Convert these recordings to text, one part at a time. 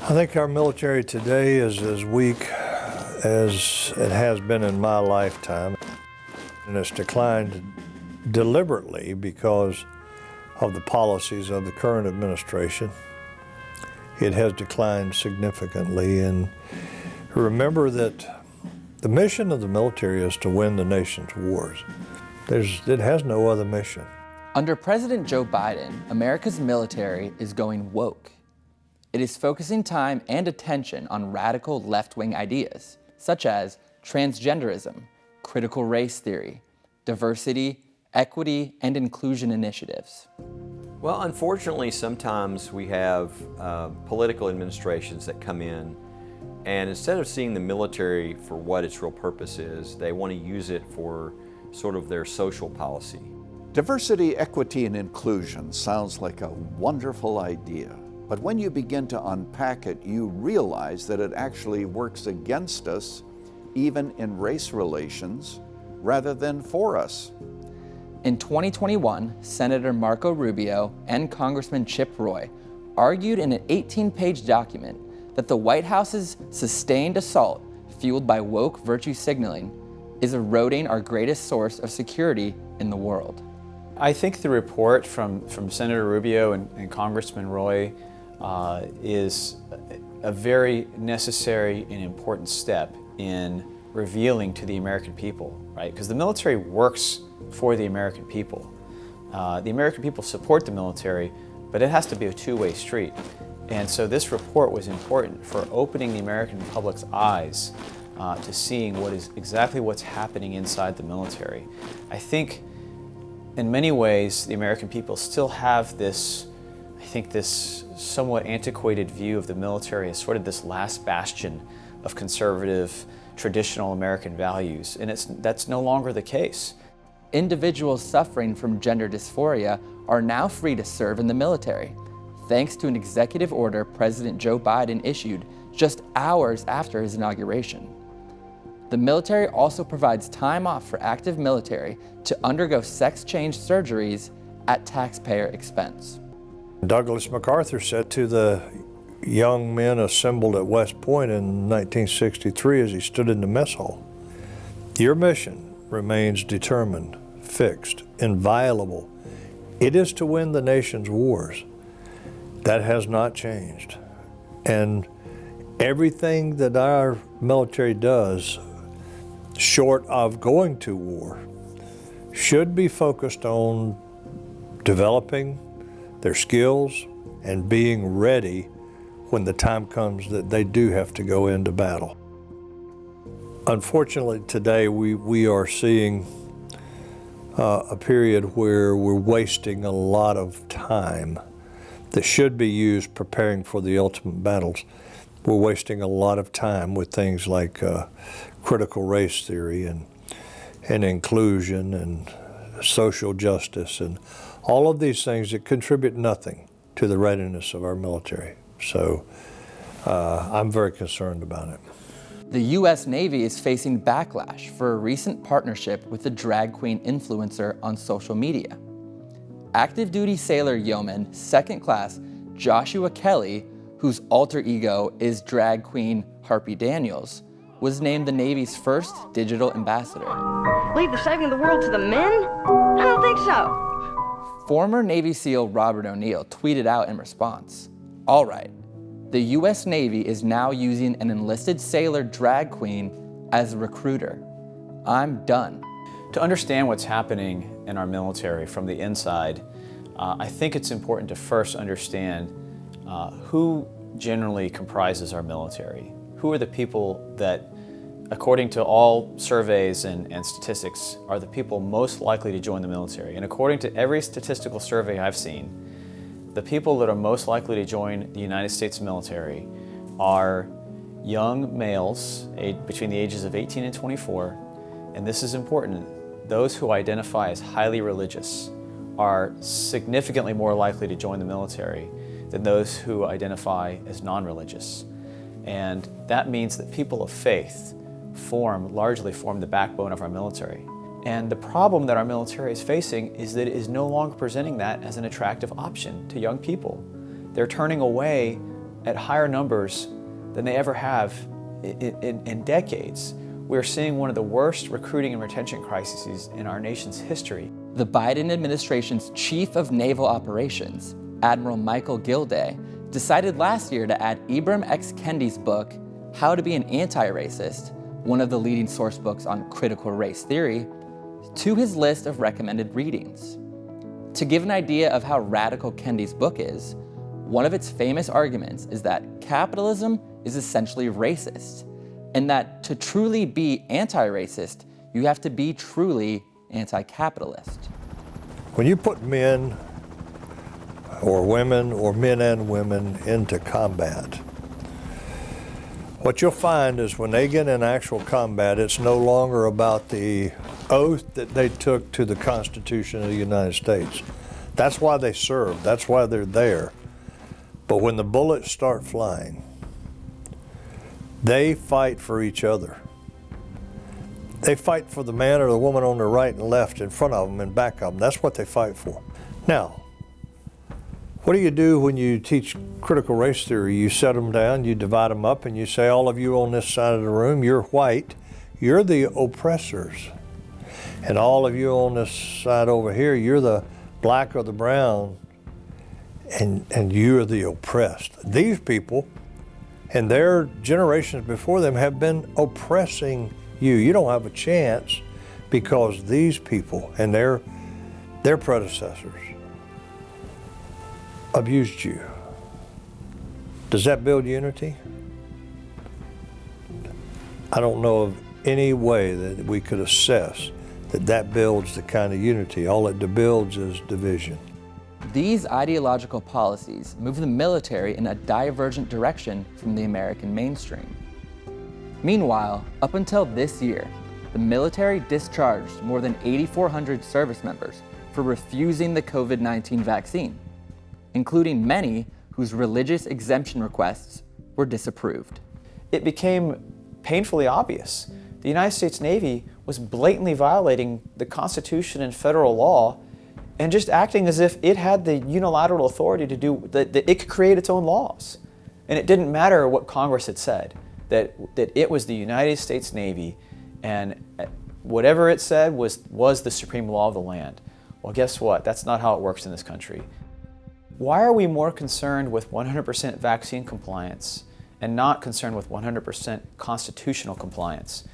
I think our military today is as weak as it has been in my lifetime, and it's declined deliberately because of the policies of the current administration. It has declined significantly, and remember that the mission of the military is to win the nation's wars. It has no other mission. Under President Joe Biden, America's military is going woke. It is focusing time and attention on radical left-wing ideas, such as transgenderism, critical race theory, diversity, equity, and inclusion initiatives. Well, unfortunately, sometimes we have political administrations that come in, and instead of seeing the military for what its real purpose is, they want to use it for sort of their social policy. Diversity, equity, and inclusion sounds like a wonderful idea. But when you begin to unpack it, you realize that it actually works against us, even in race relations, rather than for us. In 2021, Senator Marco Rubio and Congressman Chip Roy argued in an 18-page document that the White House's sustained assault, fueled by woke virtue signaling, is eroding our greatest source of security in the world. I think the report from Senator Rubio and Congressman Roy is a very necessary and important step in revealing to the American people, right? Because the military works for the American people. The American people support the military, but it has to be a two-way street. And so this report was important for opening the American public's eyes to seeing exactly what's happening inside the military. I think in many ways, the American people still have this somewhat antiquated view of the military as sort of this last bastion of conservative, traditional American values, and that's no longer the case. Individuals suffering from gender dysphoria are now free to serve in the military, thanks to an executive order President Joe Biden issued just hours after his inauguration. The military also provides time off for active military to undergo sex change surgeries at taxpayer expense. Douglas MacArthur said to the young men assembled at West Point in 1963 as he stood in the mess hall, "Your mission remains determined, fixed, inviolable. It is to win the nation's wars." That has not changed. And everything that our military does, short of going to war, should be focused on developing their skills and being ready when the time comes that they do have to go into battle. Unfortunately, today we are seeing a period where we're wasting a lot of time that should be used preparing for the ultimate battles. We're wasting a lot of time with things like critical race theory and inclusion and social justice and all of these things that contribute nothing to the readiness of our military. So I'm very concerned about it. The U.S. Navy is facing backlash for a recent partnership with a drag queen influencer on social media. Active duty sailor yeoman, second class Joshua Kelly, whose alter ego is drag queen Harpy Daniels, was named the Navy's first digital ambassador. Leave the saving of the world to the men? I don't think so. Former Navy SEAL Robert O'Neill tweeted out in response, "All right, the U.S. Navy is now using an enlisted sailor drag queen as a recruiter. I'm done." To understand what's happening in our military from the inside, I think it's important to first understand who generally comprises our military. Who are the people that, according to all surveys and statistics, are the people most likely to join the military? And according to every statistical survey I've seen, the people that are most likely to join the United States military are young males between the ages of 18 and 24, and this is important, those who identify as highly religious are significantly more likely to join the military than those who identify as non-religious. And that means that people of faith largely form the backbone of our military. And the problem that our military is facing is that it is no longer presenting that as an attractive option to young people. They're turning away at higher numbers than they ever have in decades. We're seeing one of the worst recruiting and retention crises in our nation's history. The Biden administration's chief of naval operations, Admiral Michael Gilday, decided last year to add Ibram X. Kendi's book, How to Be an Anti-Racist, one of the leading source books on critical race theory, to his list of recommended readings. To give an idea of how radical Kendi's book is, one of its famous arguments is that capitalism is essentially racist, and that to truly be anti-racist, you have to be truly anti-capitalist. When you put men or women or men and women into combat, what you'll find is when they get in actual combat, it's no longer about the oath that they took to the Constitution of the United States. That's why they serve, that's why they're there. But when the bullets start flying, they fight for each other. They fight for the man or the woman on the right and left in front of them and back of them. That's what they fight for. Now, what do you do when you teach critical race theory? You set them down, you divide them up, and you say, all of you on this side of the room, you're white, you're the oppressors. And all of you on this side over here, you're the black or the brown, and you're the oppressed. These people and their generations before them have been oppressing you. You don't have a chance because these people and their predecessors abused you. Does that build unity? I don't know of any way that we could assess that builds the kind of unity. All it builds is division. These ideological policies move the military in a divergent direction from the American mainstream. Meanwhile, up until this year, the military discharged more than 8,400 service members for refusing the COVID-19 vaccine, including many whose religious exemption requests were disapproved. It became painfully obvious. The United States Navy was blatantly violating the Constitution and federal law and just acting as if it had the unilateral authority to do, that it could create its own laws. And it didn't matter what Congress had said, that it was the United States Navy and whatever it said was the supreme law of the land. Well, guess what? That's not how it works in this country. Why are we more concerned with 100% vaccine compliance and not concerned with 100% constitutional compliance?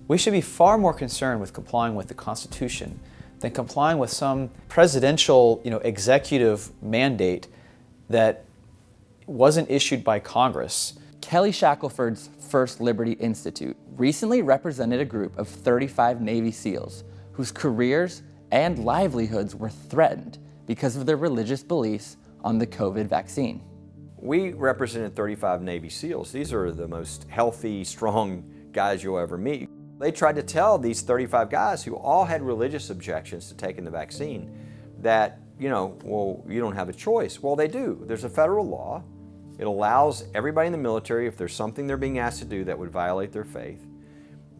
We should be far more concerned with complying with the Constitution than complying with some presidential, executive mandate that wasn't issued by Congress. Kelly Shackelford's First Liberty Institute recently represented a group of 35 Navy SEALs whose careers and livelihoods were threatened because of their religious beliefs on the COVID vaccine. We represented 35 Navy SEALs. These are the most healthy, strong guys you'll ever meet. They tried to tell these 35 guys who all had religious objections to taking the vaccine that, you don't have a choice. Well, they do. There's a federal law. It allows everybody in the military, if there's something they're being asked to do that would violate their faith,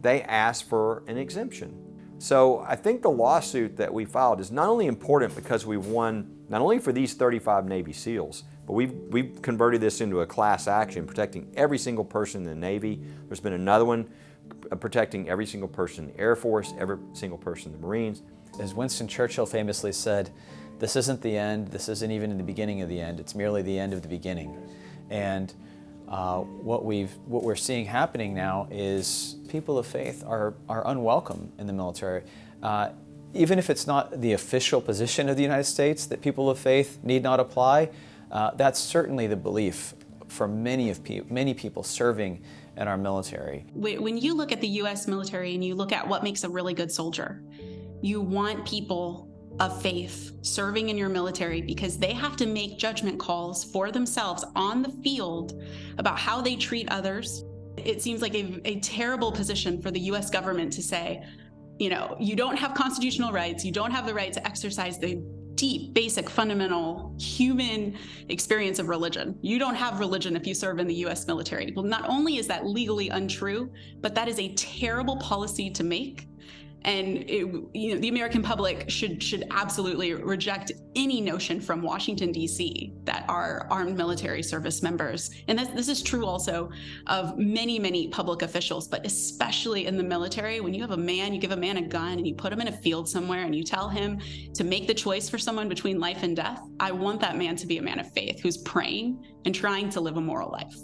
they ask for an exemption. So I think the lawsuit that we filed is not only important because we've won not only for these 35 Navy SEALs, but we've converted this into a class action protecting every single person in the Navy. There's been another one protecting every single person in the Air Force, every single person in the Marines. As Winston Churchill famously said, this isn't the end, this isn't even the beginning of the end, it's merely the end of the beginning. And what we're seeing happening now is people of faith are unwelcome in the military. Even if it's not the official position of the United States that people of faith need not apply, that's certainly the belief for many people serving in our military. When you look at the U.S. military and you look at what makes a really good soldier, you want people of faith serving in your military because they have to make judgment calls for themselves on the field about how they treat others. It seems like a terrible position for the U.S. government to say, you don't have constitutional rights, you don't have the right to exercise the deep, basic, fundamental human experience of religion. You don't have religion if you serve in the U.S. military. Well, not only is that legally untrue, but that is a terrible policy to make. And the American public should absolutely reject any notion from Washington, D.C. that our armed military service members, and this is true also of many, many public officials, but especially in the military, when you have you give a man a gun and you put him in a field somewhere and you tell him to make the choice for someone between life and death, I want that man to be a man of faith who's praying and trying to live a moral life.